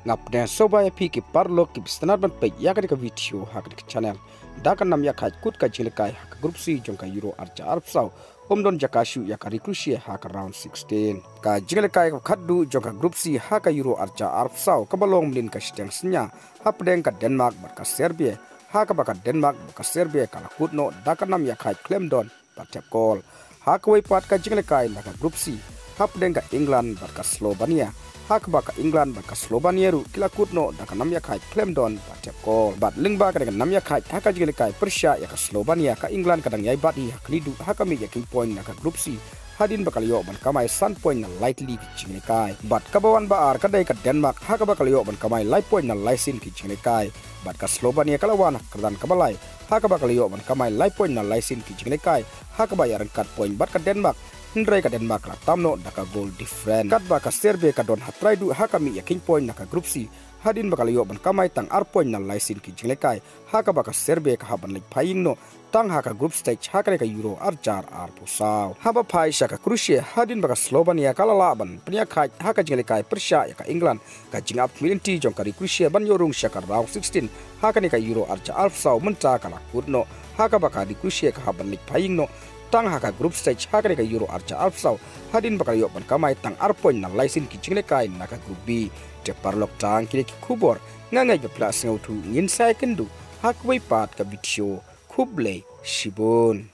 ngap ne soba ya pi ki parlo ki bistanar ban pe ya ka video ha ka channel da kan nam Iakhaid kut ka Jingialehkai ha ka group C jong ka Euro archa arpsau omdon jakashu ya ka Crotia ha ka round 16 ka Jingialehkai ka khaddu jong ka group C ha ka Euro archa arpsau ka balong mlin ka steng snya ha pedeng ka Denmark bar ka Serbia ha ka baka Denmark ka Serbia ka kutno da kan nam Iakhaid claim don patep call ha ka wei pat ka Jingialehkai la ka group C ha pedeng ka England bar ka Slovenia hak baka England baka Slovenia ru kila kutno da kan nam Iakhaid claim don patep call bat lingba ka dengan nam Iakhaid haka Jingialehkai Persia ya ka Slovenia ka England kadang yai bati hak lidu haka mi yakin point na ka group C hadin bakal yo ban kamai sun point na lightly ki Jingialehkai bat kabawan baar kadai ka Denmark haka bakal yo ban kamai light point na laisin ki Jingialehkai bat ka Slovenia kalawan kadan kabalai haka bakal yo ban kamai light point na laisin ki Jingialehkai haka bayaran cut point bat ka Denmark Hindrai ka Denmark la tamno daka goal different kat baka Serbia ka don hatrai du haka mi yakin point naka group C hadin bakal yo ban kamai tang ar point na laisin ki Jingialehkai haka baka Serbia ka haban like paying no tang haka group stage haka ka Euro arjar ar pusau haba pai shaka Crotia hadin baka Slovenia kala laban Iakhaid haka Jingialehkai Persia ya ka England ka jing up lynti jong ka Crotia ban yorung shaka round 16 haka ni ka Euro arjar ar pusau menta kala kurno haka baka Crotia ka haban like paying no tang haka group stage haka ka Euro archa alpsau hadin bakal yo ban kamai tang arpoin na laisin ki Jingialehkai naka group B te parlok tang ki kubor ngangai be plus ngautu ngin sai kendu hak wei pat ka video kuble shibun